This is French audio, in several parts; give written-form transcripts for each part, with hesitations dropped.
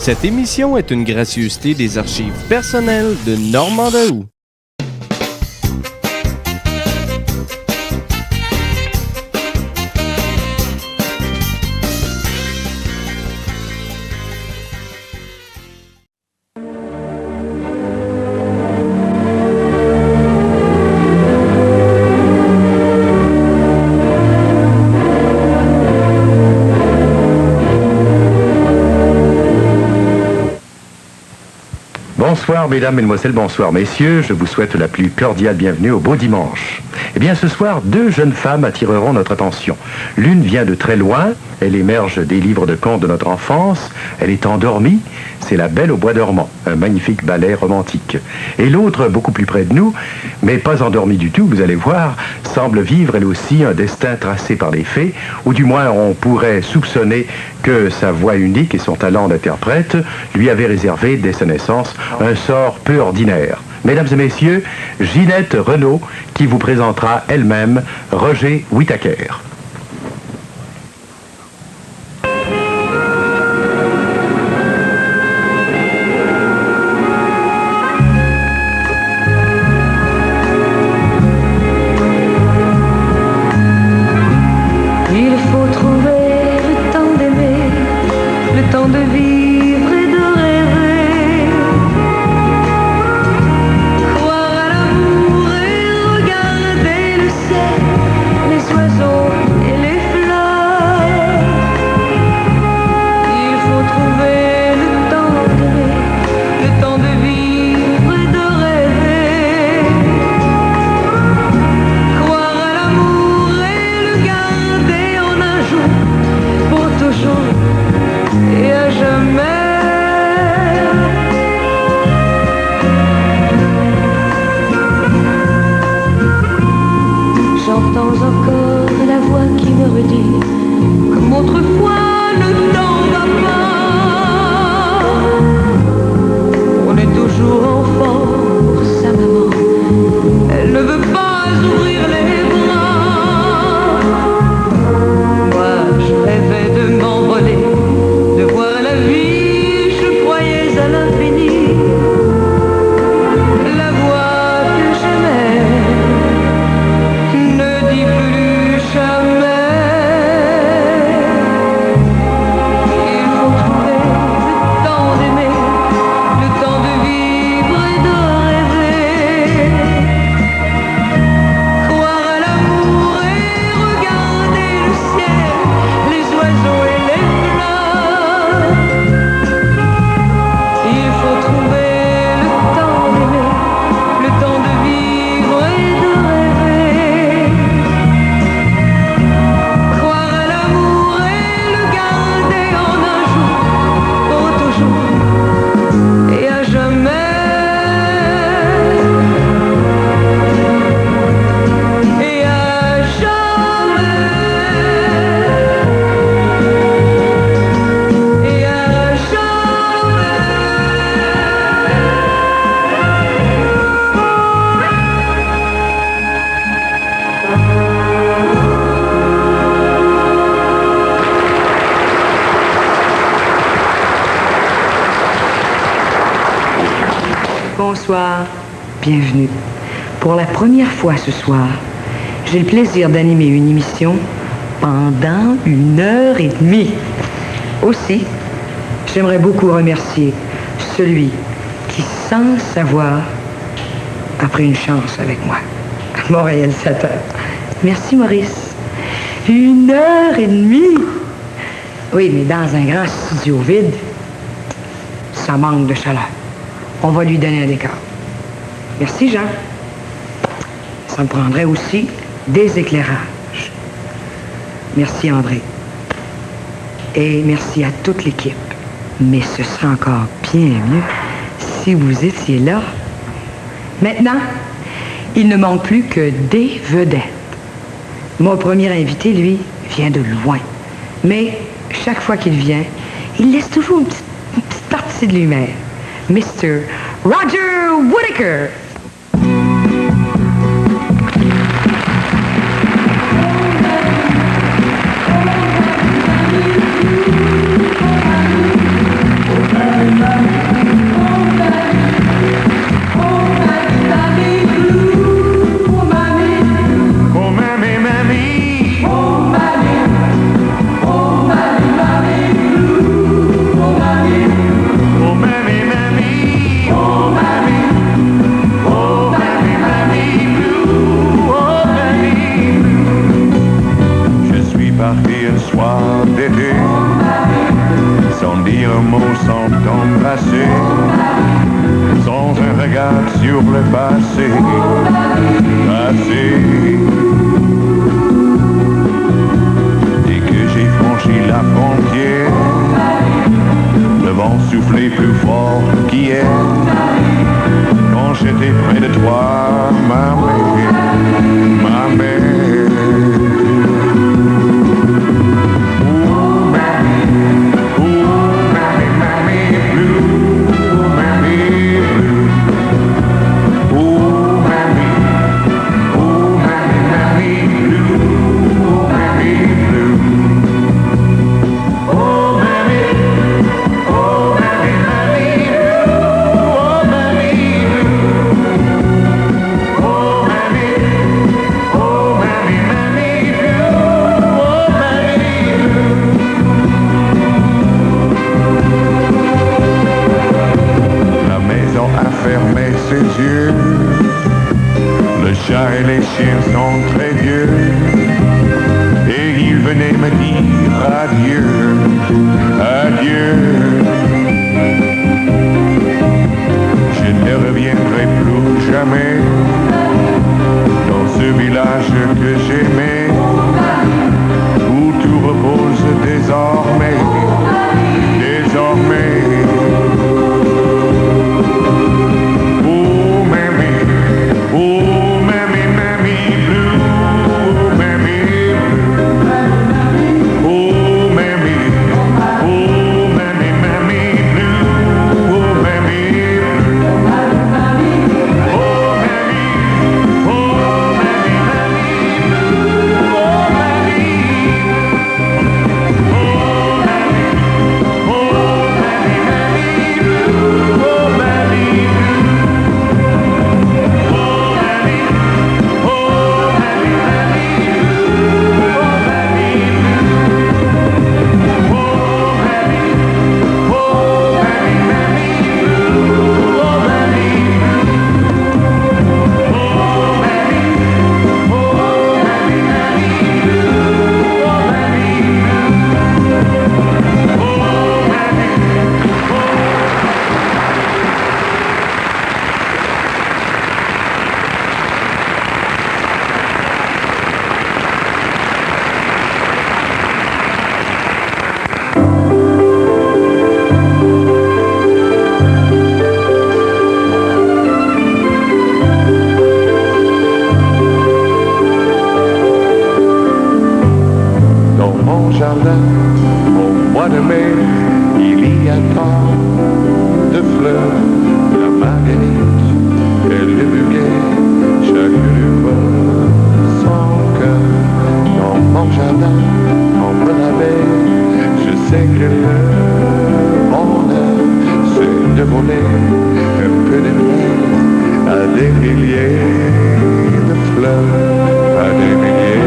Cette émission est une gracieuseté des archives personnelles de Normand Daoust. Bonsoir mesdames, mesdemoiselles, bonsoir messieurs, je vous souhaite la plus cordiale bienvenue au beau dimanche. Eh bien ce soir, deux jeunes femmes attireront notre attention. L'une vient de très loin, elle émerge des livres de contes de notre enfance, elle est endormie, c'est La Belle au bois dormant, un magnifique ballet romantique. Et l'autre, beaucoup plus près de nous, mais pas endormie du tout, vous allez voir, semble vivre elle aussi un destin tracé par les fées, ou du moins on pourrait soupçonner que sa voix unique et son talent d'interprète lui avaient réservé dès sa naissance un sort peu ordinaire. Mesdames et messieurs, Ginette Renaud qui vous présentera elle-même Roger Whittaker. Bonsoir, bienvenue. Pour la première fois ce soir, j'ai le plaisir d'animer une émission pendant 1h30. Aussi, j'aimerais beaucoup remercier celui qui, sans savoir, a pris une chance avec moi, mon réalisateur. Merci Maurice. 1h30. Oui, mais dans un grand studio vide, ça manque de chaleur. On va lui donner un décor. Merci, Jean. Ça me prendrait aussi des éclairages. Merci, André. Et merci à toute l'équipe. Mais ce serait encore bien mieux si vous étiez là. Maintenant, il ne manque plus que des vedettes. Mon premier invité, lui, vient de loin. Mais chaque fois qu'il vient, il laisse toujours une petite partie de lui-même. Mr. Roger Whittaker. d'été, sans dire un mot, sans t'embrasser, sans un regard sur le passé, Dès que j'ai franchi la frontière, le vent soufflait plus fort qu'hier. Quand j'étais près de toi, ma mère, ma mère. Le chat et les chiens sont très vieux et ils venaient me dire adieu, adieu. Je ne reviendrai plus jamais dans ce village que j'aimais, où tout repose désormais, désormais. Au mois de mai, il y a tant de fleurs, la marguerite et le buguet, chacune voit son cœur. Dans mon jardin, on me l'avait, je sais que le bonheur, c'est de voler un peu de miel à des milliers de fleurs, à des milliers.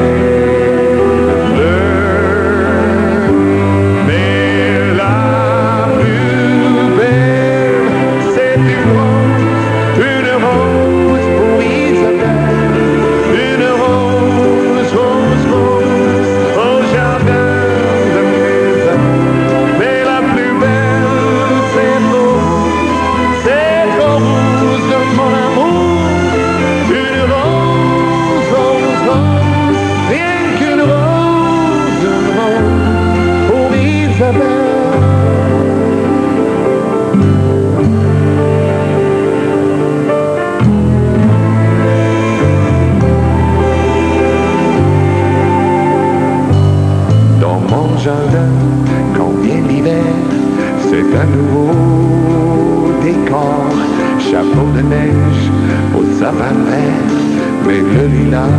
Quand vient l'hiver, c'est un nouveau décor, chapeau de neige au sapin vert, mais le lilas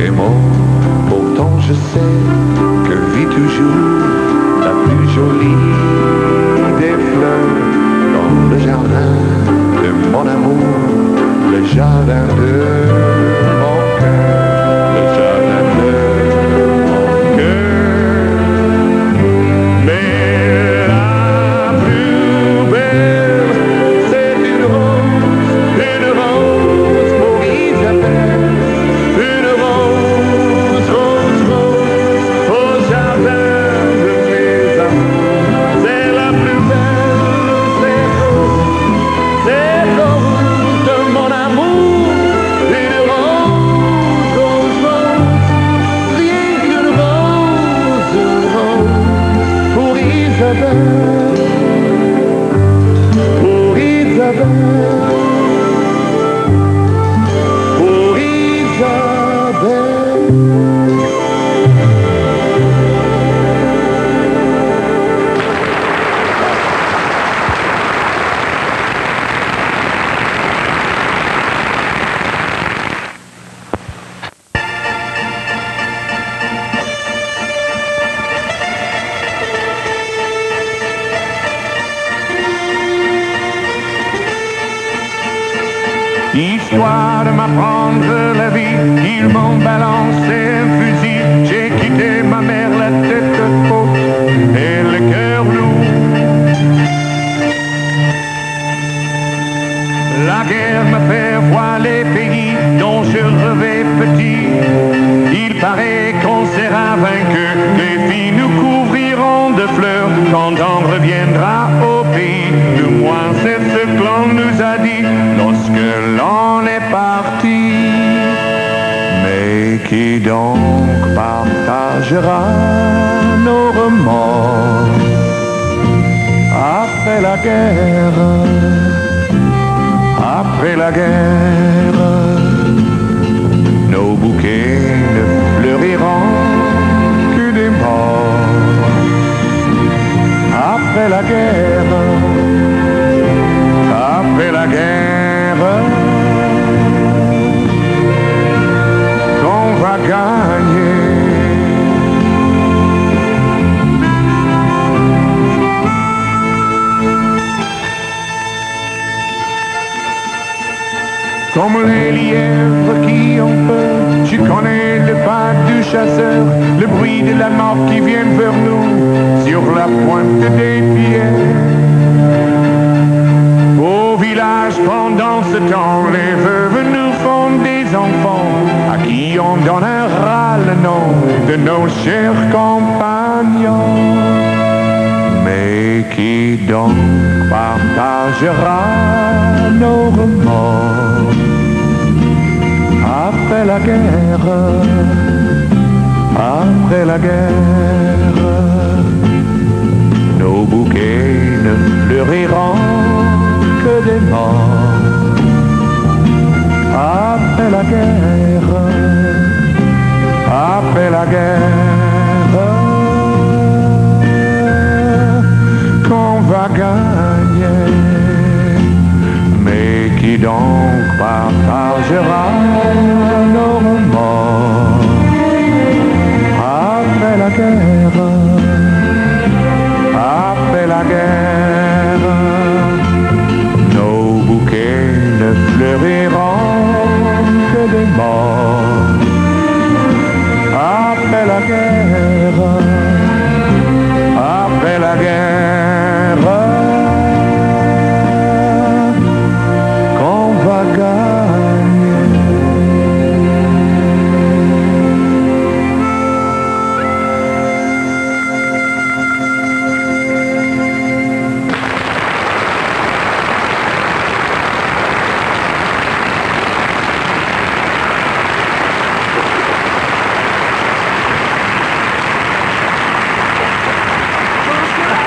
est mort. Pourtant je sais que vit toujours la plus jolie des fleurs dans le jardin de mon amour, le jardin de mon cœur, le jardin de mon cœur. Une rose, rose, rose, au jardin. histoire de m'apprendre la vie. Ils m'ont balancé un fusil, j'ai quitté ma mère la tête haute et le cœur lourd. La guerre me fait voir les pays dont je rêvais petit. Il paraît qu'on sera vaincu, les filles nous couvriront de fleurs quand on reviendra au pays. Du moins c'est ce que l'on nous a dit lorsque l'on est parti. Mais qui donc partagera nos remords après la guerre? Après la guerre, nos bouquets ne fleuriront que des morts. Après la guerre, après la guerre, qu'on va gagner. Comme les lièvres qui ont peur, je connais le pas du chasseur, le bruit de la mort qui vient vers nous sur la pointe des pieds. Au village pendant ce temps, les veuves nous font des enfants à qui on donnera le nom de nos chers compagnons. Mais qui donc partagera nos remords après la guerre, après la guerre? Nos bouquets ne fleuriront que des morts après la guerre, après la guerre, qu'on va gagner. Mais qui donc partagera nos remords après la guerre, après la guerre? Nos bouquets ne fleuriront que des morts après la guerre, après la guerre, qu'on va gagner.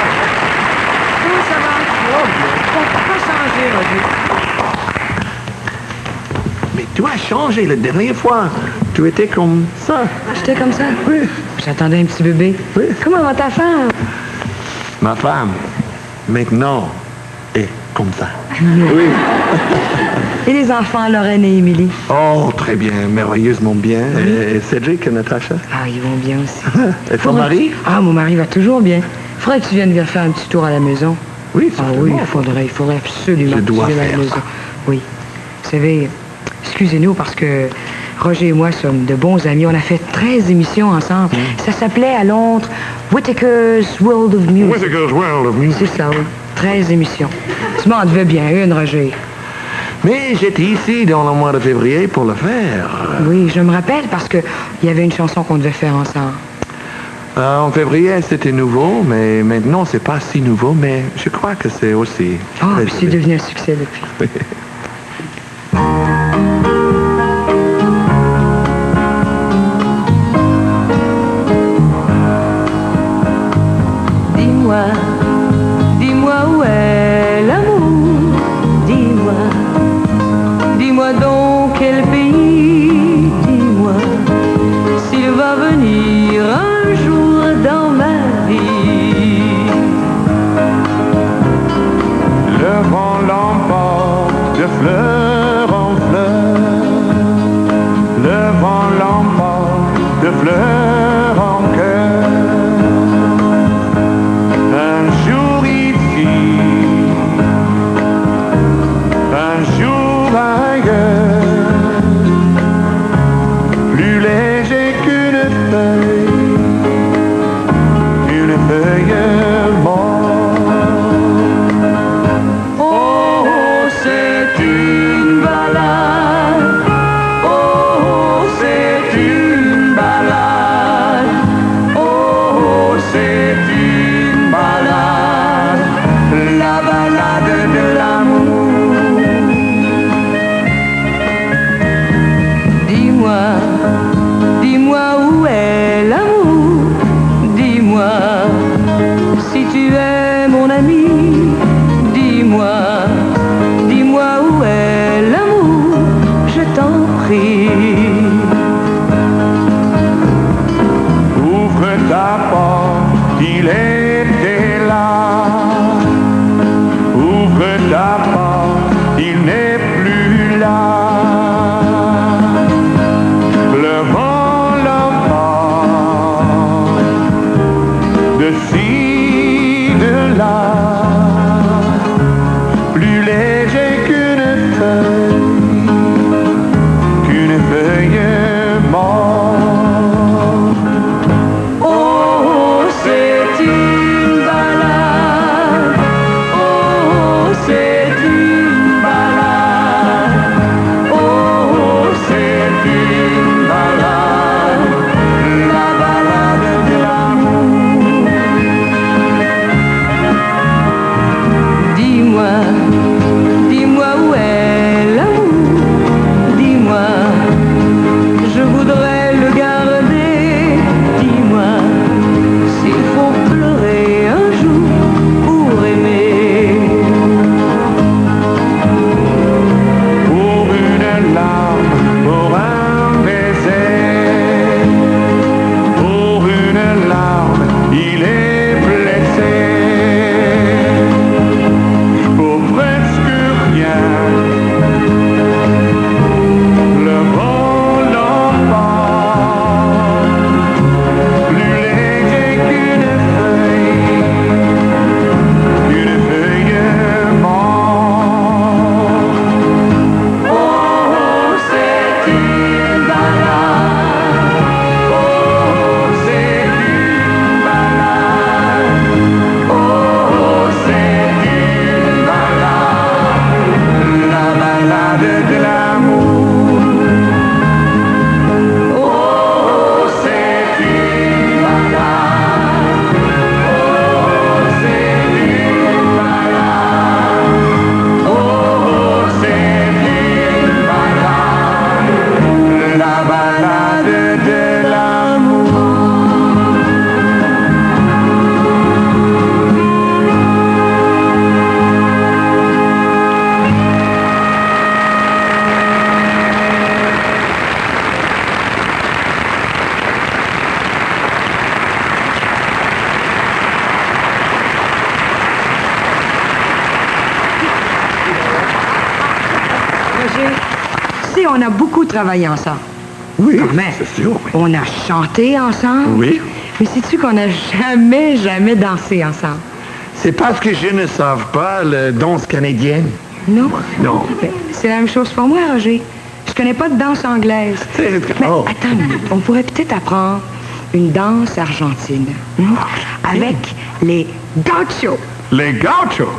Comment ça va? Oh, bien. T'as pas changé, Roger. Mais tu as changé la dernière fois. Tu étais comme ça. J'étais comme ça? Oui. J'attendais un petit bébé. Oui. Comment va ta femme? Ma femme, maintenant, est comme ça. Oui. Et les enfants, Lorraine et Émilie? Oh, très bien, merveilleusement bien. Et Cédric et Natacha? Ah, ils vont bien aussi. Et ton mari? Ah, mon mari va toujours bien. Faudrait que tu viennes venir faire un petit tour à la maison. Oui, Ah certainement. oui, il faudrait absolument Je que tu dois viennes à la faire maison. ça. Oui. Vous savez, excusez-nous parce que Roger et moi sommes de bons amis. On a fait 13 émissions ensemble. Ça s'appelait à Londres Whittaker's World of Music. Whittaker's World of Music. C'est ça, oui. 13 émissions. Tu m'en devais bien une, Roger. Mais j'étais ici dans le mois de février pour le faire. Oui, je me rappelle parce que il y avait une chanson qu'on devait faire ensemble. En février, c'était nouveau, mais maintenant, c'est pas si nouveau, mais je crois que c'est aussi... Ah, très puis c'est joli. devenu un succès depuis. Dis-moi, dis-moi où est l'amour. Dis-moi, dis-moi donc quel pays. Dis-moi s'il va venir un jour dans ma vie. Le vent l'emporte de fleur en fleur. Le vent l'emporte de fleur en cœur. Un Ceci de là, plus léger qu'une feuille morte. Oh, c'est une balade. Oh, c'est une balade. Oh, c'est une balade. La balade de l'amour. Dis-moi, dis-moi où est l'amour. Dis-moi, je voudrais le garder. Dis-moi, s'il faut pleurer un jour pour aimer. Pour une larme, pour un baiser, pour une larme, il est blessé. Pour presque rien, le bon enfant, plus léger qu'une feuille morte. Oh, c'est une balade. Oh, c'est une balade. Oh, c'est une balade. La balade de l'amour. Oh, c'est une balade. Oh, c'est une balade. Oh, c'est une balade. La balade de l'amour. Roger, tu sais, on a beaucoup travaillé ensemble. Oui, Quand même. c'est sûr. Oui. On a chanté ensemble. Oui. Mais sais-tu qu'on n'a jamais dansé ensemble? C'est parce que je ne savais pas la danse canadienne. Non? Non. Ben, c'est la même chose pour moi, Roger. Je connais pas de danse anglaise. C'est- Mais oh. attends une minute. On pourrait peut-être apprendre une danse argentine. Avec les gauchos. Les gauchos.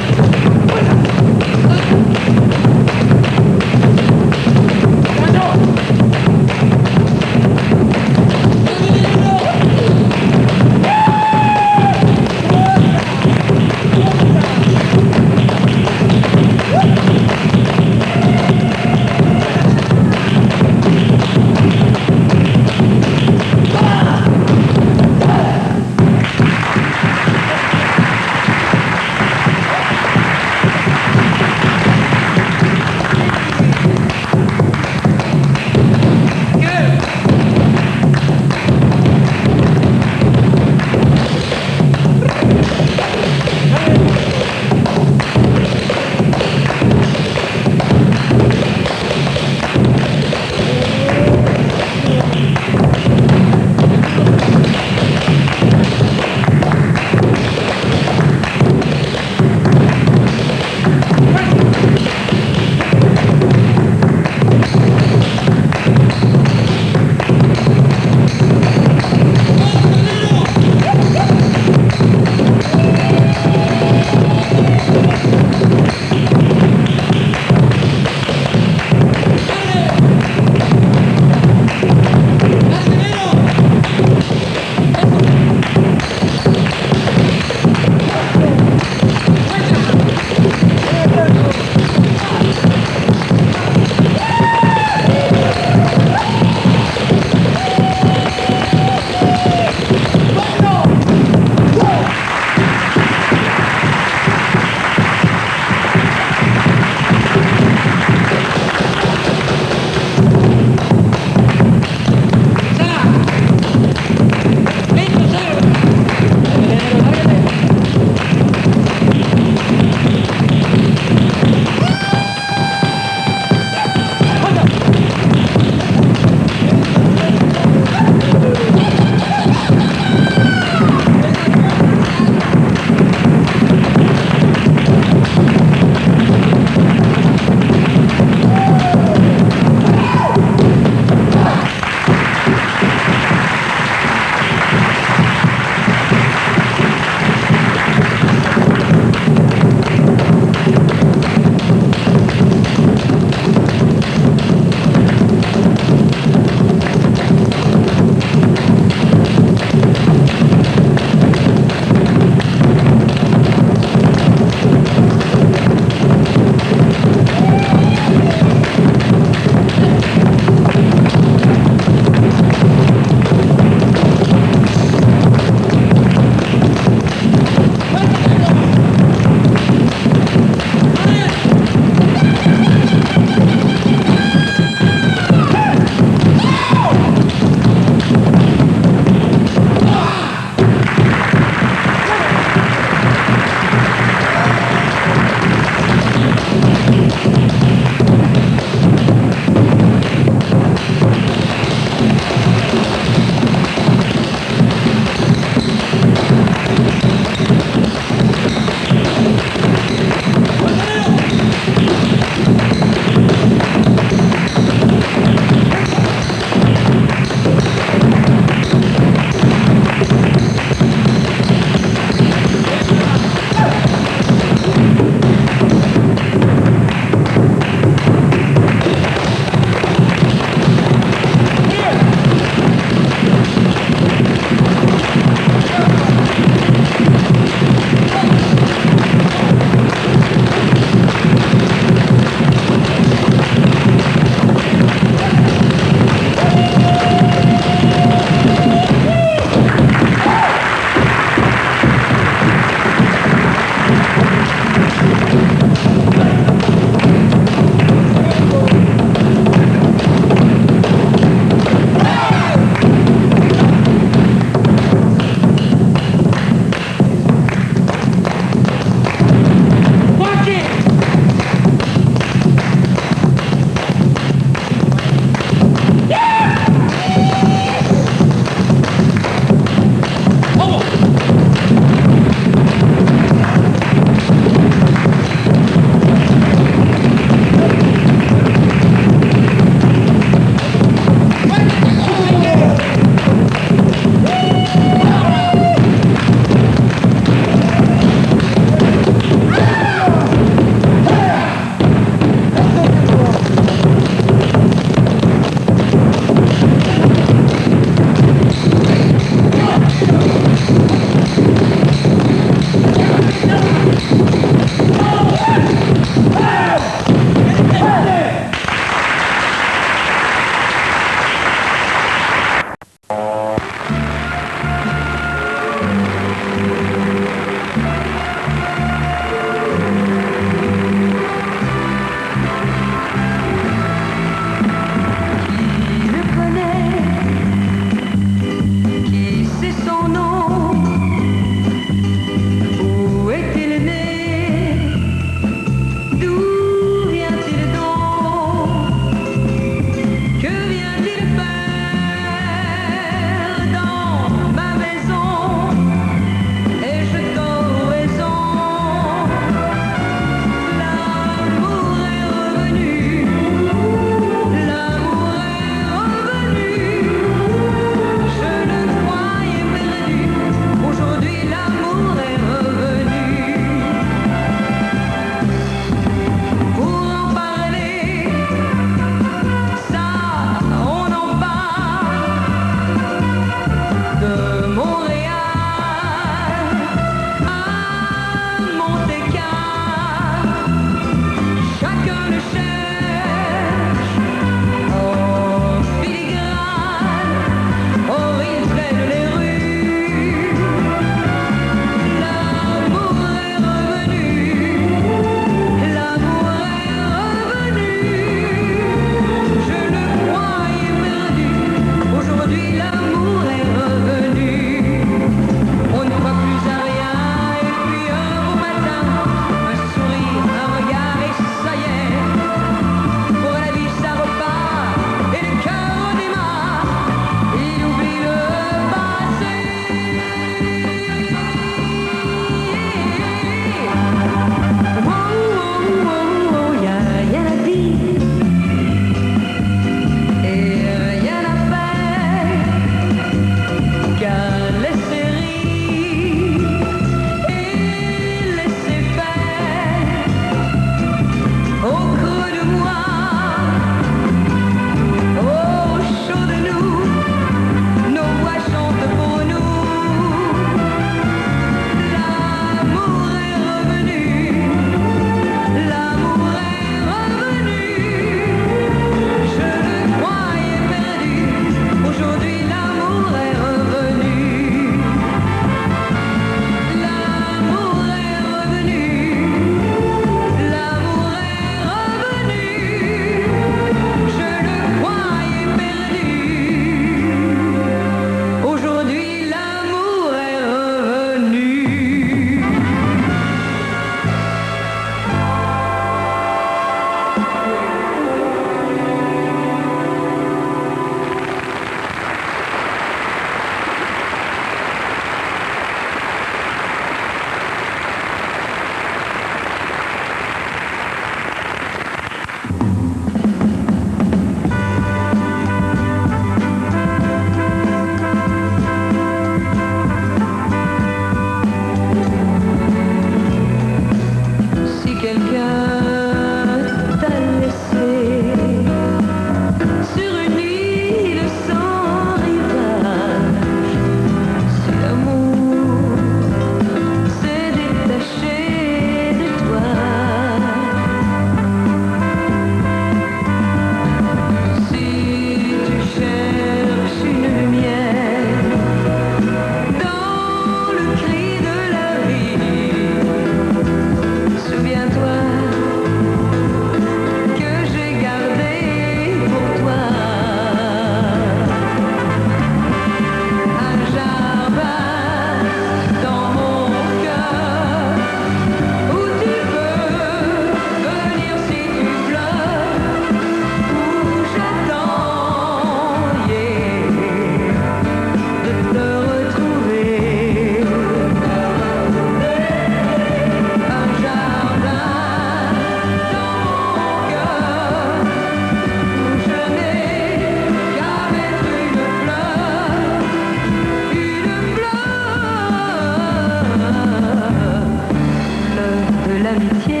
l'amitié.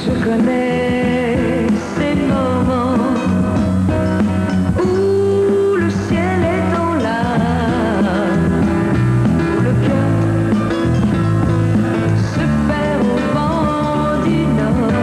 Je connais ces moments où le ciel est en larmes, où le cœur se perd au vent du nord.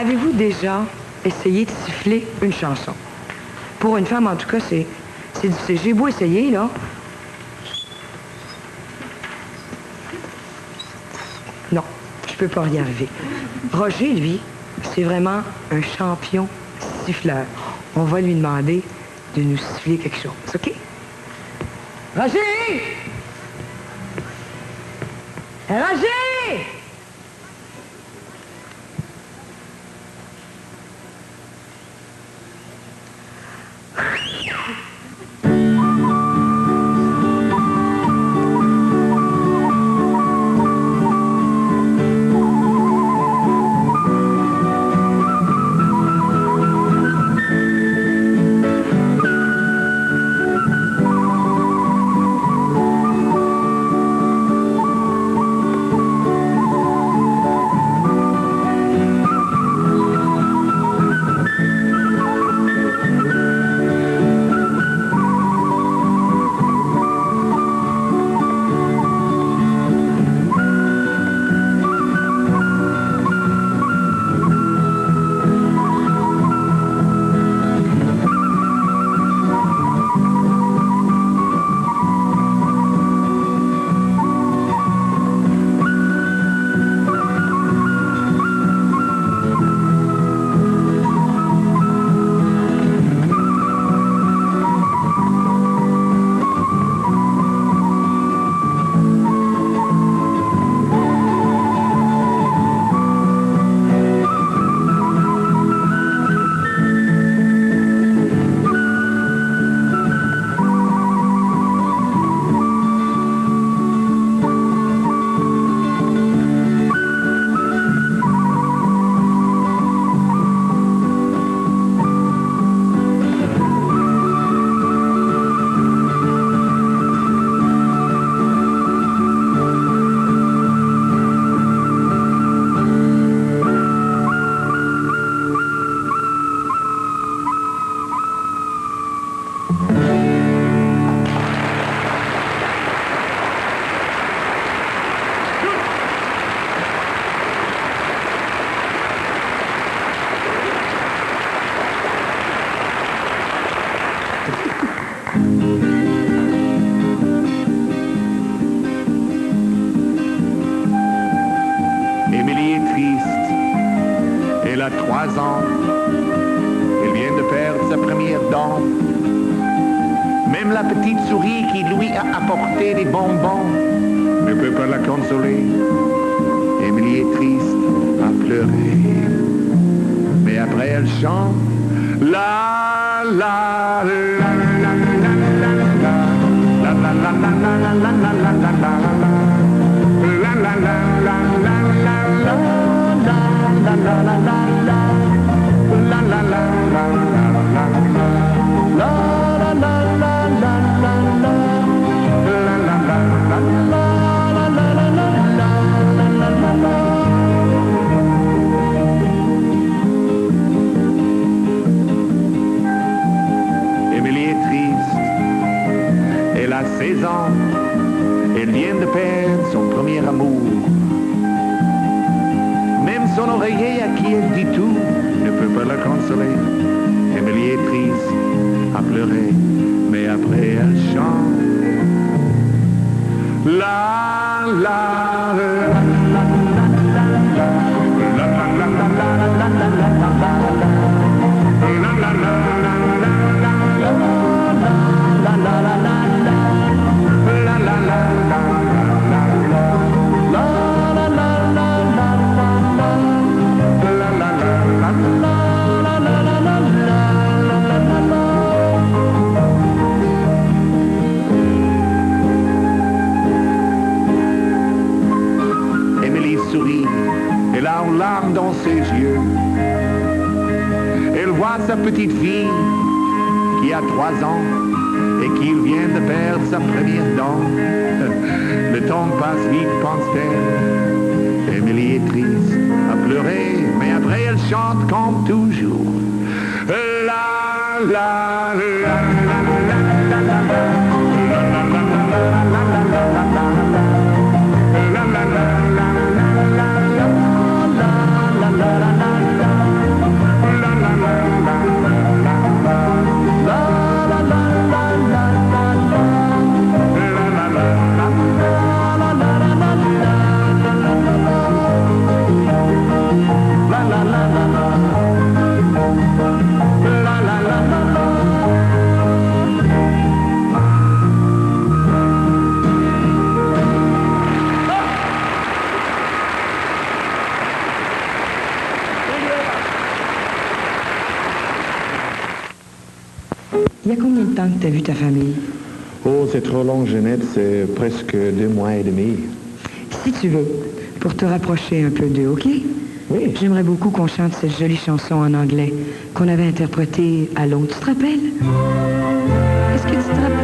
Avez-vous déjà essayé de siffler une chanson? Pour une femme, en tout cas, c'est difficile. J'ai beau essayer, là. Non, je peux pas y arriver. Roger, lui, c'est vraiment un champion siffleur. On va lui demander de nous siffler quelque chose, OK? Roger! Roger! Émilie est triste. Elle a 3 ans. Elle vient de perdre sa première dent. Même la petite souris qui lui a apporté des bonbons ne peut pas la consoler. Émilie est triste, à pleurer. Mais après elle chante la la la la la la la la la la la la la la la la. La la la la la la la la la la la la la la la Émilie est triste. Elle a 16 ans. Elle vient de perdre son premier amour. Même son oreiller à qui elle dit tout ne peut pas la consoler. Émilie est triste, à pleurer, mais après elle chante. La la la la Émilie sourit, elle a une larme dans ses yeux. Elle voit sa petite fille qui a 3 ans et qui vient de perdre sa première dent. Le temps passe vite, pense-t-elle. Émilie est triste, à pleurer, mais après elle chante comme toujours. La la la la la la la la la la la. t'as vu ta famille? Oh, c'est trop long, Jeannette, c'est presque 2 mois et demi. Si tu veux, pour te rapprocher un peu d'eux, OK? Oui. J'aimerais beaucoup qu'on chante cette jolie chanson en anglais qu'on avait interprétée à l'autre. Tu te rappelles? Est-ce que tu te rappelles?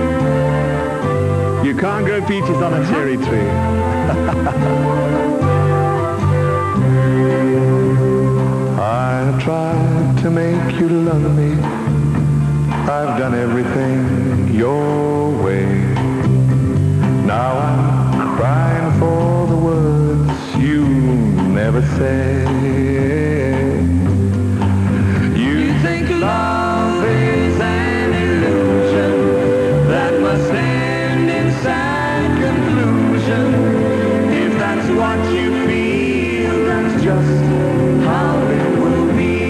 You can't grow peaches on a cherry tree. I tried to make you love me. I've done everything your way. Now I'm crying for the words you never said. You think love is an illusion that must end in sad conclusion. If that's what you feel, that's just how it will be.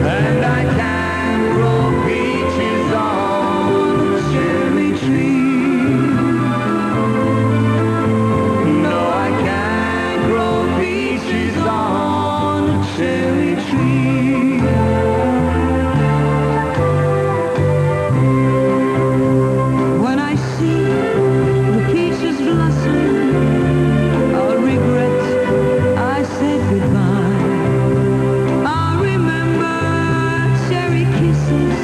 And I can't grow peaches on a cherry tree. No, I can't grow peaches on a cherry tree. When I see the peaches blossom, I'll regret I said goodbye. I'll remember cherry kisses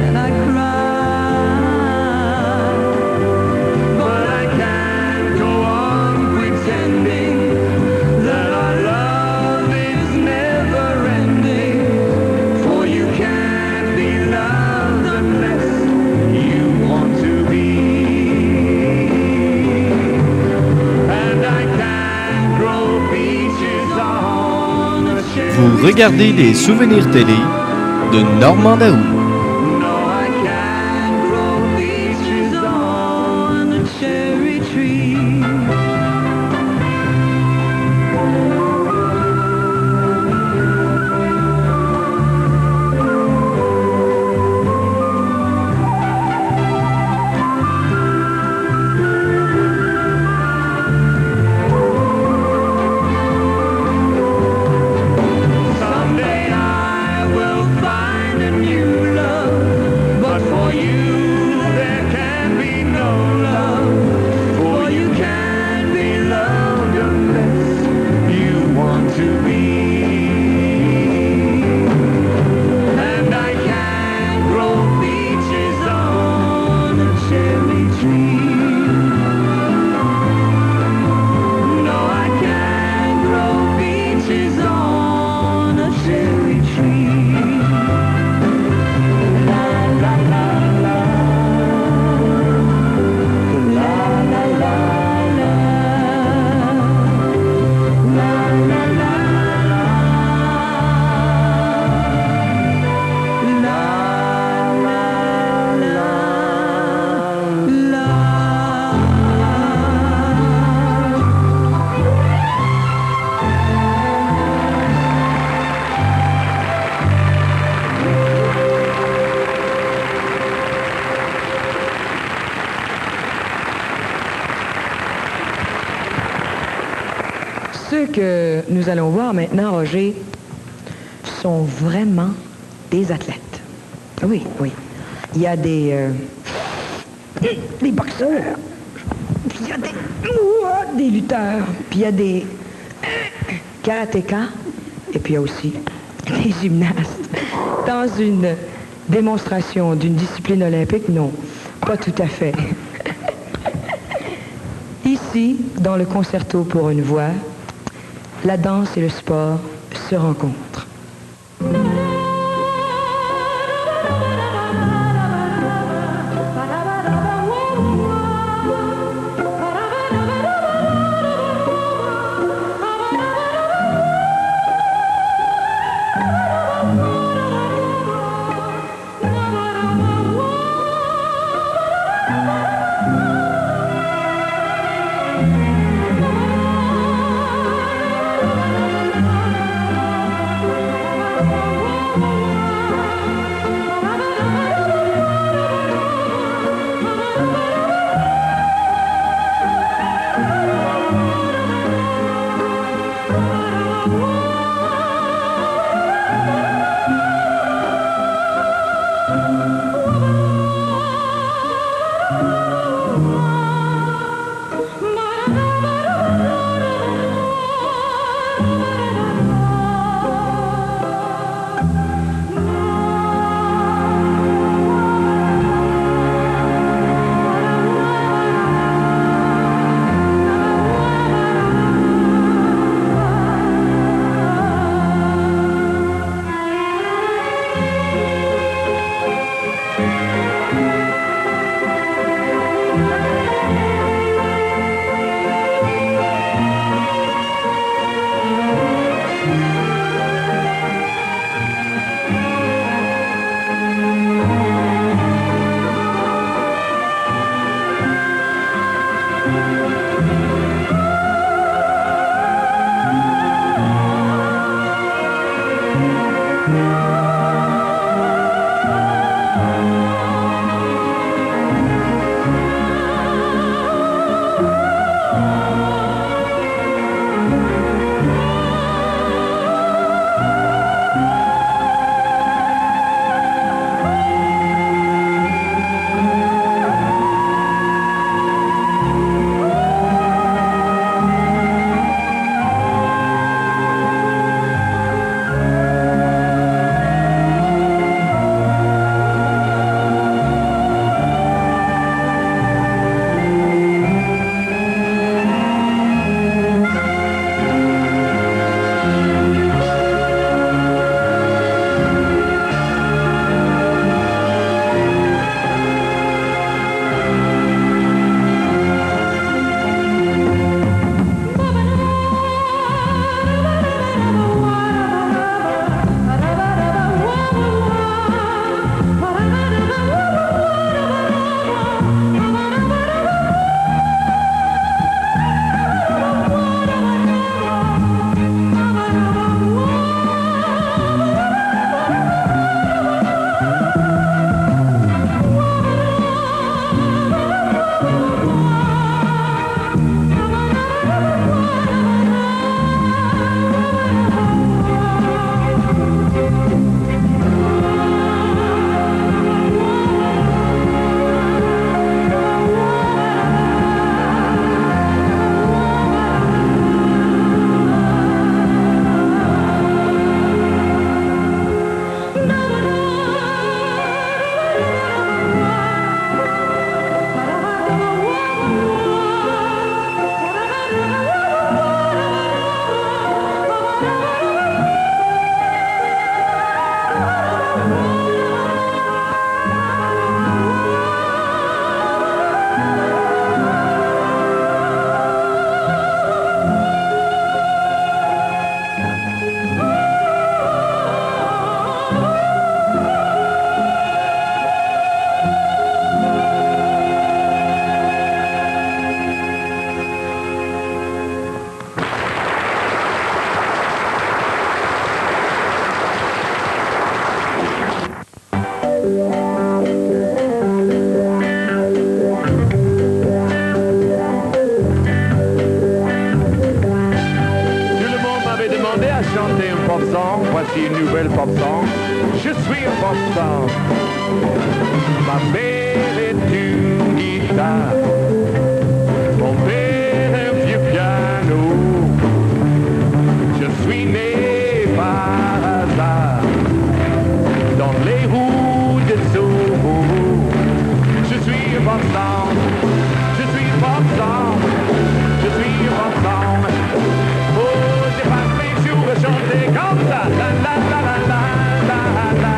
and I cry. But I can't go on pretending that our love is never ending. For you can't be loved unless you want to be. And I can't grow peaches on a cherry. Vous regardez les souvenirs télé de Normand Daou. No, I can't grow peaches on a cherry tree. Someday I will find a new love, but for you there can be no love. For you can't be loved unless you want to be. And I can't grow peaches on a cherry tree. No, I can't grow peaches on a cherry tree. La la la la. La la la la. La la la la. La la la la. Ceux que nous allons voir maintenant, Roger, sont vraiment des athlètes. Oui, oui. Il y a des boxeurs, puis il y a des lutteurs, puis il y a des karatékas, et puis il y a aussi des gymnastes. Dans une démonstration d'une discipline olympique, non, pas tout à fait. Ici, dans le concerto pour une voix, la danse et le sport se rencontrent. voici une nouvelle pop song. Je suis un pop song. Ma mère est une guitare. Mon père un vieux piano. Je suis né par hasard dans les roues de Soho. Je suis un pop song. Je suis un pop song. Je suis un pop song. Oh, j'ai pas mes jours à chanter comme ça. La la la la la la la.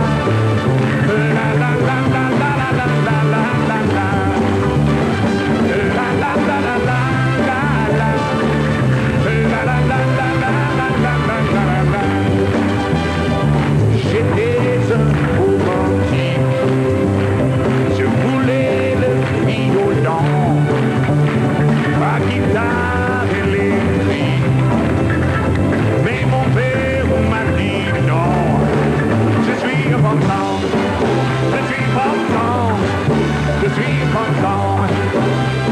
La la la la la la la la la la la. La la la la la la la. La la la la la la la la la. J'étais un romantique. Je voulais le violon, ma guitare électrique. Mais mon père m'a dit non. Je suis un pop song. Je suis pop song. Je suis pop song.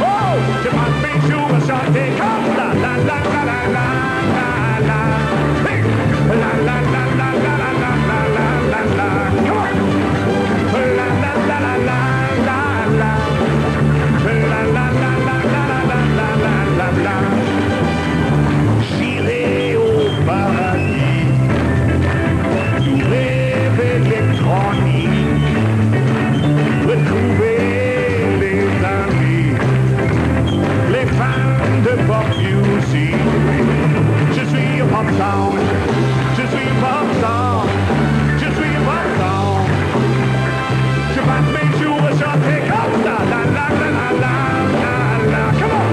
Oh, je passe mes jours à chanter comme ça. La la la la la la la. Hey. La la la la la la la la la la. Come on. La la la la la la la. La la la la la la la la la. J'irai au paradis, sous rêve électronique, retrouver les amis, les fans de pop music. Je suis un pop song, je suis un pop song, je suis un pop song. Je passe mes jours à chanter comme ça. La la la la la la la. Come on.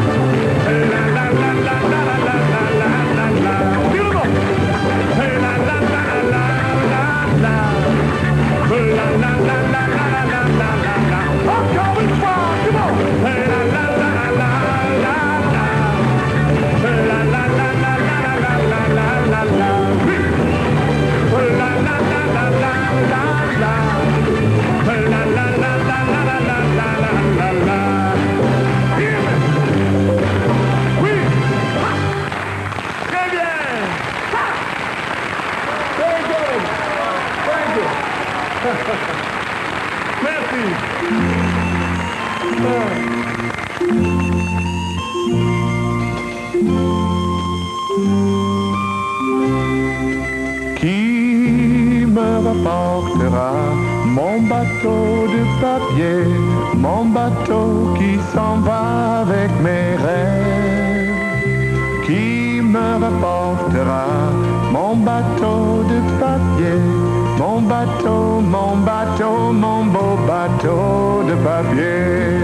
La la la la la la la la la la. Beautiful. La la la la la la la. La la la la la la la la la. I'm going strong. Come on. La la la la la la la. La la la la la la la la la la. La la la la la la la. La la la la la la la la la la. Oui. Très bien. Very good. Very good. Merci. Qui me rapportera mon bateau de papier, mon bateau qui s'en va avec mes rêves? Qui me rapportera mon bateau de papier, mon bateau, mon bateau, mon beau bateau de papier?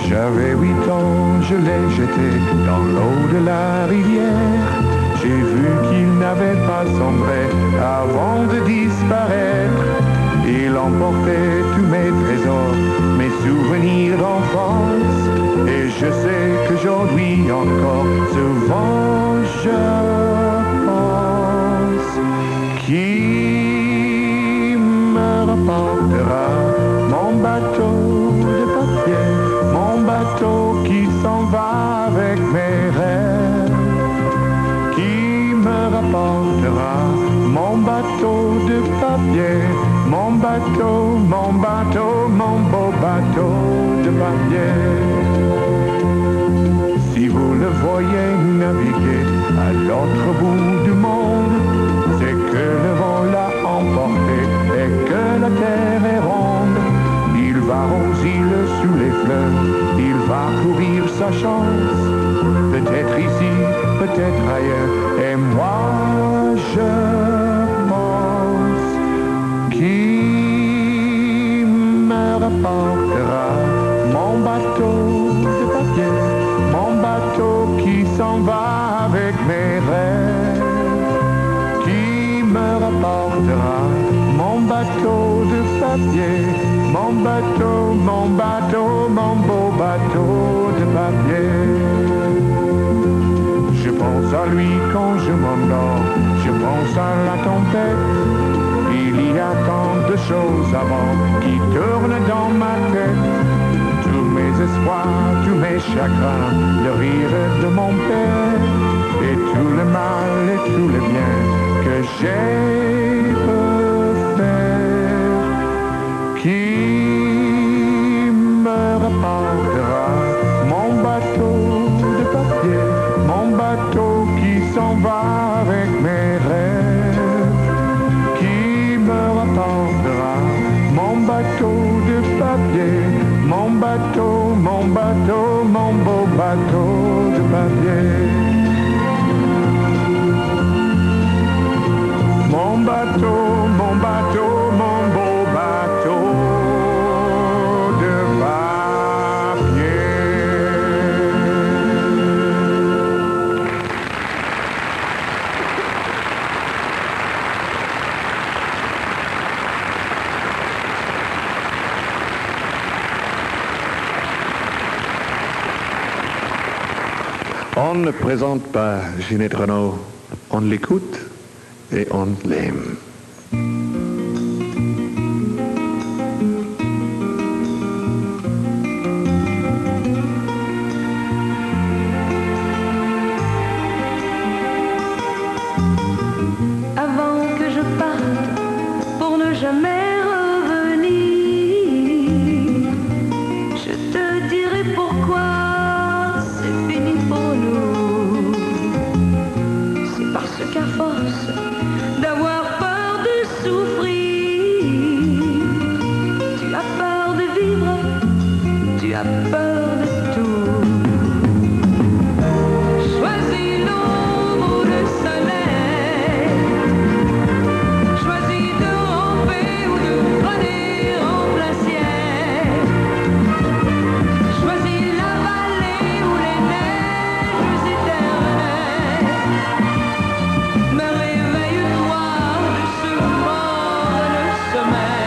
J'avais 8 ans, je l'ai jeté dans l'eau de la rivière. J'ai vu qu'il n'avait pas sombré avant de disparaître. Il emportait tous mes trésors, mes souvenirs d'enfance. Et je sais qu'aujourd'hui encore, souvent je pense. Qui me rapportera mon bateau de papier, mon bateau qui s'en va avec mes rêves? Me rapportera mon bateau de papier, mon bateau, mon bateau, mon beau bateau de papier. Si vous le voyez naviguer à l'autre bout du monde, c'est que le vent l'a emporté et que la terre est ronde. Il va aux îles sous les fleurs, il va courir sa chance. Peut-être ici, peut-être ailleurs, et moi je pense. Qui me rapportera mon bateau de papier, mon bateau qui s'en va avec mes rêves? Qui me rapportera mon bateau de papier, mon bateau, mon bateau, mon beau bateau de papier? Je pense à lui quand je m'endors, je pense à la tempête. Il y a tant de choses avant qui tournent dans ma tête. Tous mes espoirs, tous mes chagrins, le rire de mon père, et tout le mal et tout le bien que j'ai refaire qui me rapportera mon bateau de papier, mon bateau qui s'en va avec mes rêves, qui me rapportera mon bateau de papier, mon bateau, mon bateau, mon beau bateau de papier. Mon bateau, mon bateau, mon beau bateau de papier. On ne présente pas Ginette Renaud, on l'écoute et on l'aime. Avant que je parte pour ne jamais revenir, je te dirai pourquoi c'est fini pour nous. C'est parce qu'à force d'avoir peur de souffrir, tu as peur de vivre, tu as peur de tout. Choisis l'ombre ou le soleil, choisis de ramper ou de voler en plein ciel, choisis la vallée ou les neiges éternelles. Mais réveille-toi de ce morne sommeil.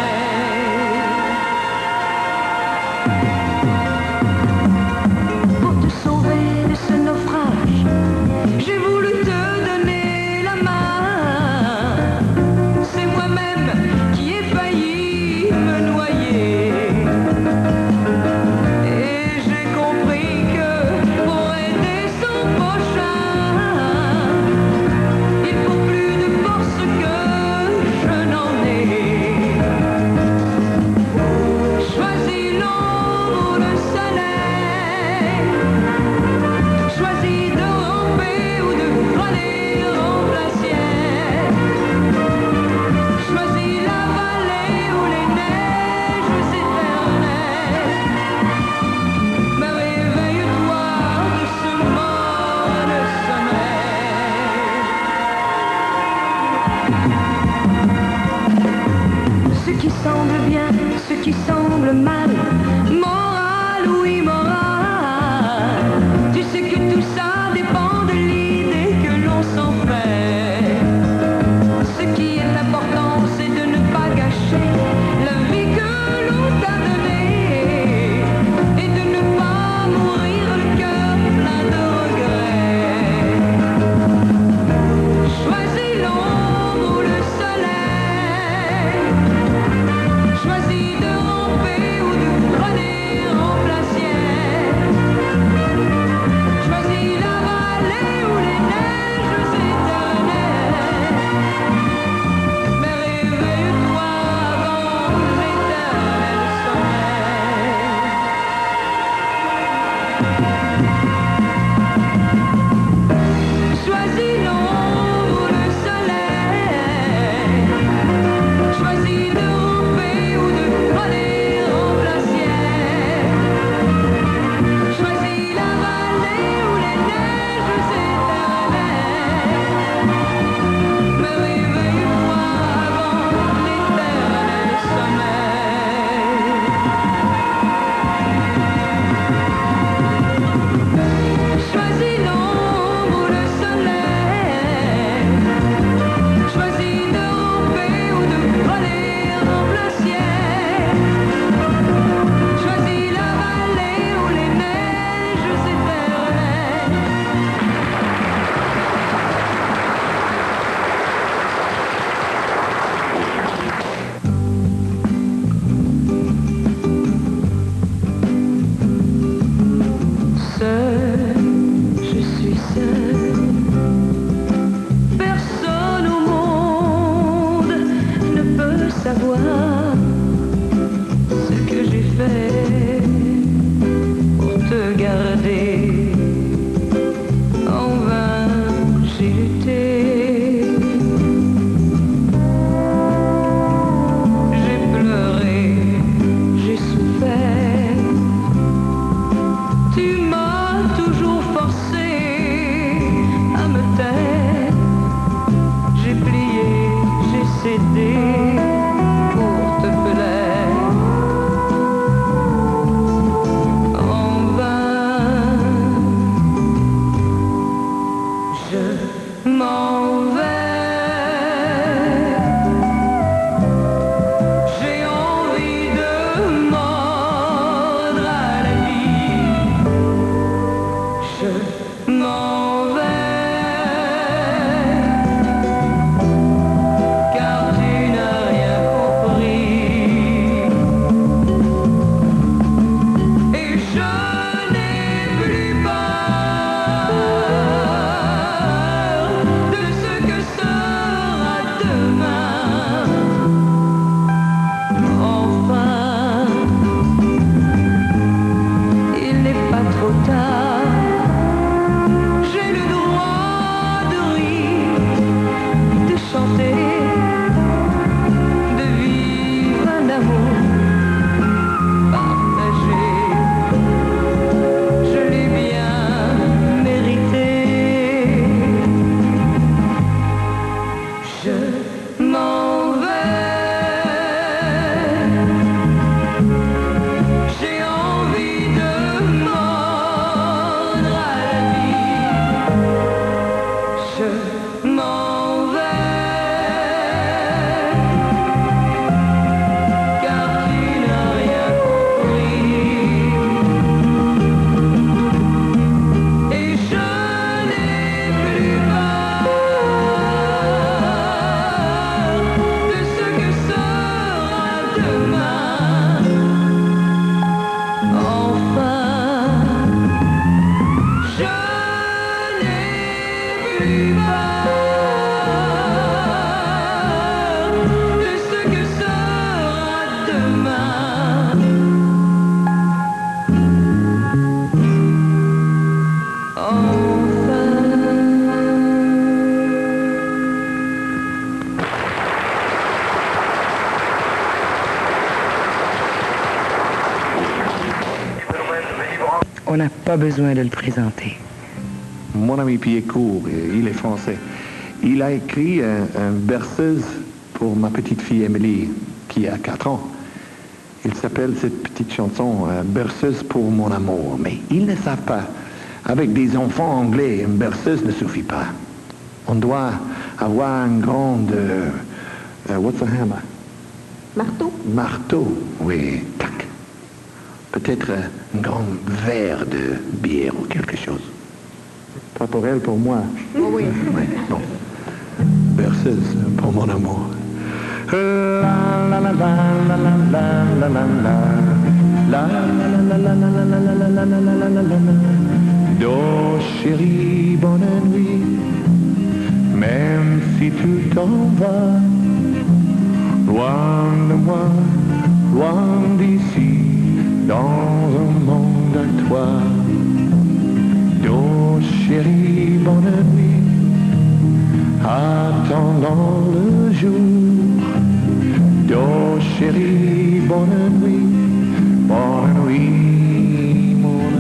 On n'a pas besoin de le présenter. Mon ami Pied-Court, il est français. Il a écrit un berceuse pour ma petite fille Émilie, qui a 4 ans. Il s'appelle cette petite chanson Berceuse pour mon amour. Mais ils ne savent pas. Avec des enfants anglais, une berceuse ne suffit pas. On doit avoir un grand... what's a hammer? Marteau. Marteau, oui, tac. Peut-être un grand verre de bière ou quelque chose. Pas pour elle, pour moi. Oh oui. Ouais, bon. Berceuse pour mon amour. La la la la la la la la la la la la la la la la la la la la. Do chérie, bonne nuit. Même si tu t'en vas, loin de moi, loin d'ici, dans un monde à toi. Do chérie, bonne nuit, attendant le jour. Do chérie, bonne nuit, mon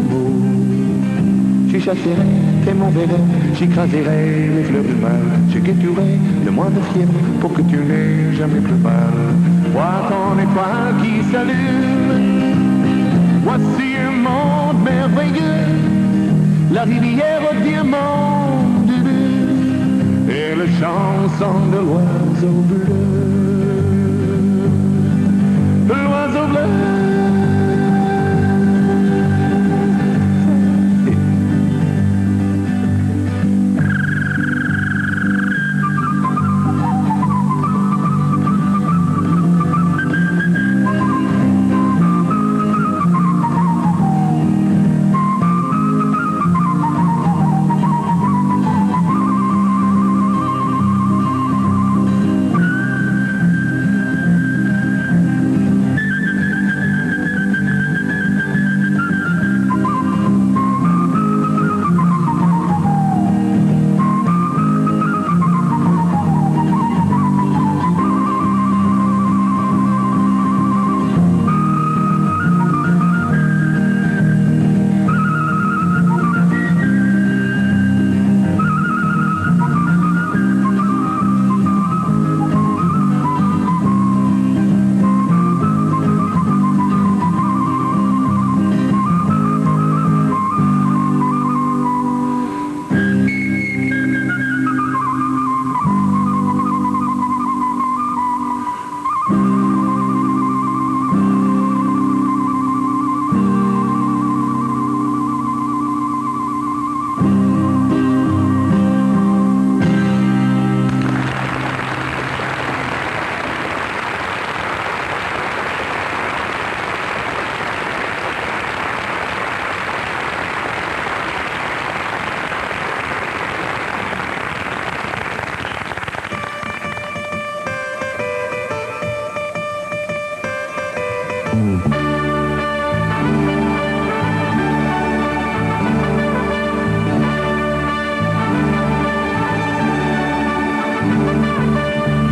amour. Je chasserai tes m'enverrai, j'écraserai les fleurs du mal, je guetterai le moindre fièvre pour que tu n'aies jamais plus mal. Vois ton étoile qui s'allume, voici un monde merveilleux, la rivière au diamant du bleu et la chanson de l'oiseau bleu. L'oiseau bleu.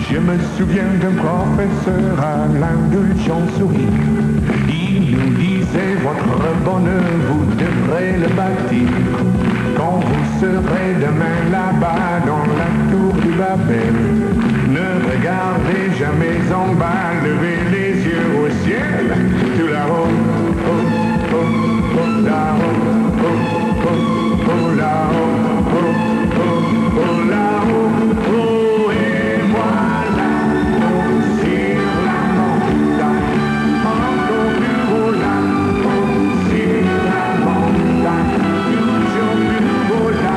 Je me souviens d'un professeur à l'indulgent sourire. Il nous disait, votre bonheur, vous devrez le bâtir. Quand vous serez demain là-bas dans la tour du Babel, ne regardez jamais en bas, levez les yeux au ciel. Tout là-haut, oh, oh, oh, là-haut, oh, oh, oh, là-haut, oh, oh, oh, là-haut, oh, et voilà, oh, sur la montagne, encore plus haut là, oh, sur la montagne, toujours plus haut là,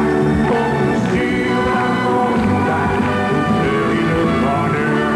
oh, sur la montagne, fleurit le bonheur.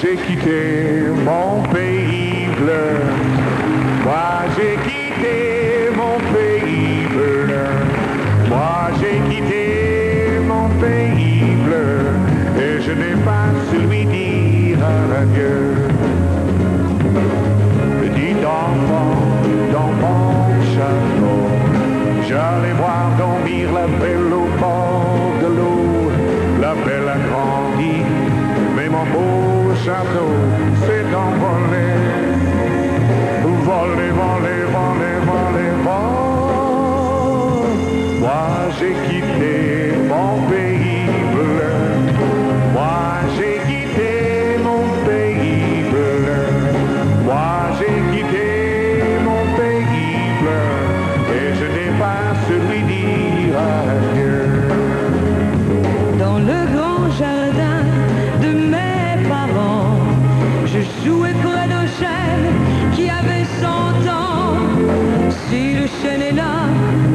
j'ai quitté mon pays bleu. Moi j'ai quitté mon pays bleu. Moi j'ai quitté mon pays bleu. Et je n'ai pas su lui dire adieu. Petit enfant dans mon château, j'allais voir dormir la belle au bord de l'eau. La belle a grandi, mais mon beau château s'est envolé. Volé, volé, volé, volé, volé. Moi j'ai quitté mon pays bleu. Moi j'ai quitté mon pays bleu. Moi j'ai quitté mon pays bleu. Et je n'ai pas su lui dire adieu. Dans le grand jardin de mes parents, je jouais près d'un chêne qui avait 100 ans. Si le chêne est là,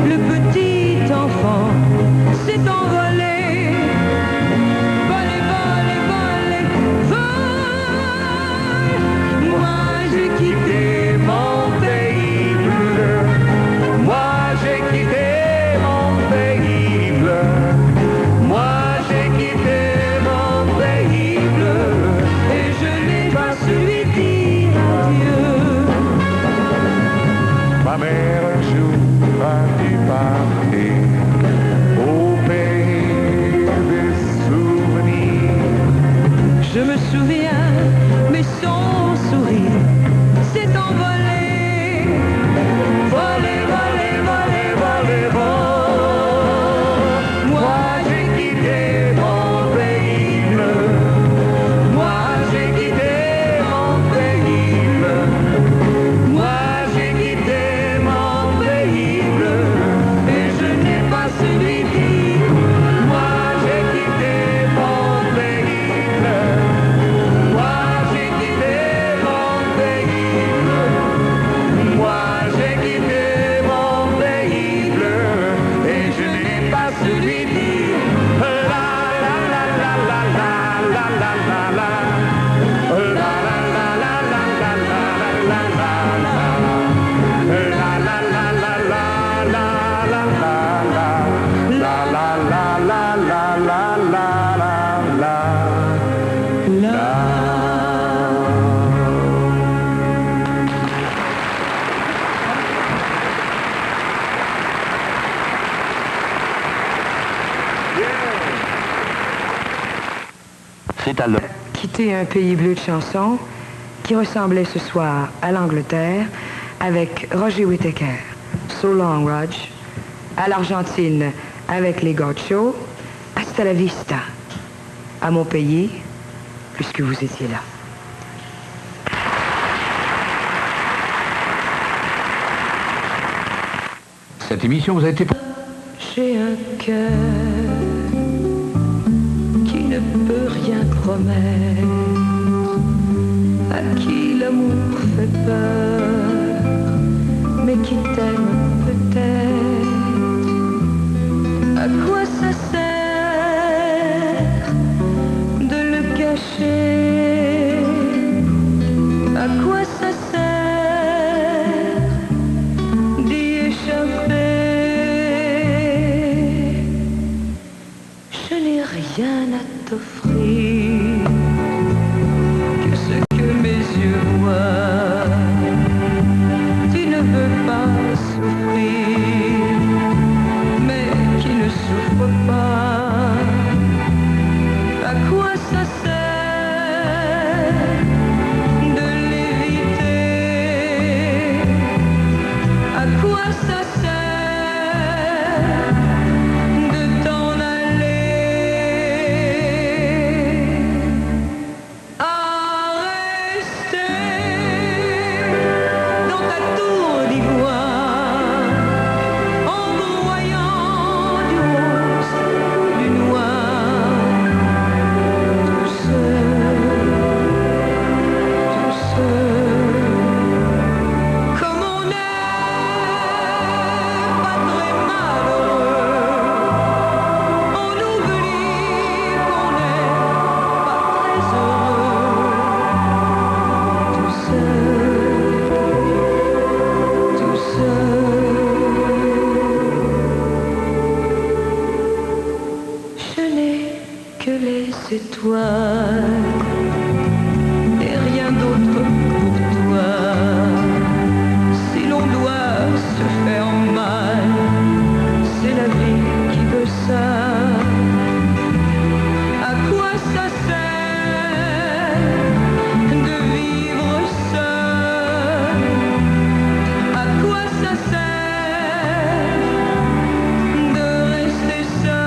le petit enfant s'est envolé. Volé, volé, volé, vol. Moi j'ai quitté mon pays bleu. Moi j'ai quitté mon pays bleu. Moi j'ai quitté mon pays bleu. Et je n'ai pas su lui dire adieu. Ma mère un jour a dû partir au pays des souvenirs. Je me souviens, mais son sourire s'est envolé. Volé, volé, volé, volé, volé. Moi j'ai quitté mon pays bleu. Moi j'ai quitté mon pays bleu. Moi j'ai quitté mon pays bleu. Et je n'ai pas su lui dire. Moi j'ai quitté mon pays bleu. Moi j'ai quitté mon pays bleu. Moi j'ai quitté mon pays bleu. Et je n'ai pas su lui dire la la la la la la la la la la. La la la la la la la la la la. La la la la la la la la la. La la la la la la la la la. C'est alors. Quitter un pays bleu de chansons qui ressemblait ce soir à l'Angleterre avec Roger Whittaker, So Long Rog, à l'Argentine avec les Gauchos, Hasta la Vista, à mon pays, puisque vous étiez là. Cette émission vous a été... J'ai un cœur qui ne peut rien promettre, à qui l'amour fait peur, mais qui t'aime peut-être. À quoi ça sert de le cacher? À quoi ça sert d'y échapper? Je n'ai rien à t'offrir que ce que mes yeux voient. Tu ne veux pas souffrir, mais qui ne souffre pas. À quoi ça sert de l'éviter? À quoi ça sert de t'en aller? étoiles et rien d'autre pour toi. Si l'on doit se faire mal, c'est la vie qui veut ça. À quoi ça sert de vivre seul? À quoi ça sert de rester seul?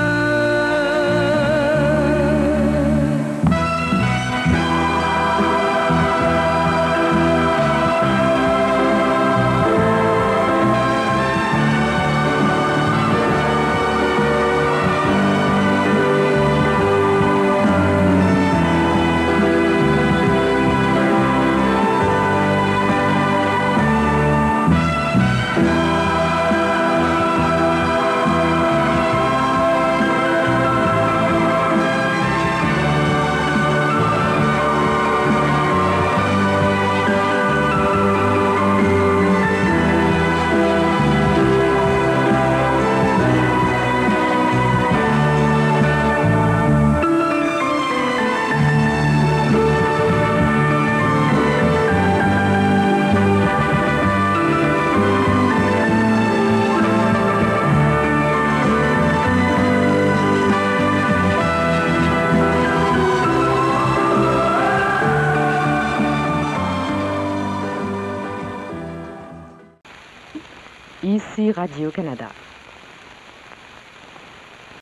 Ici Radio-Canada.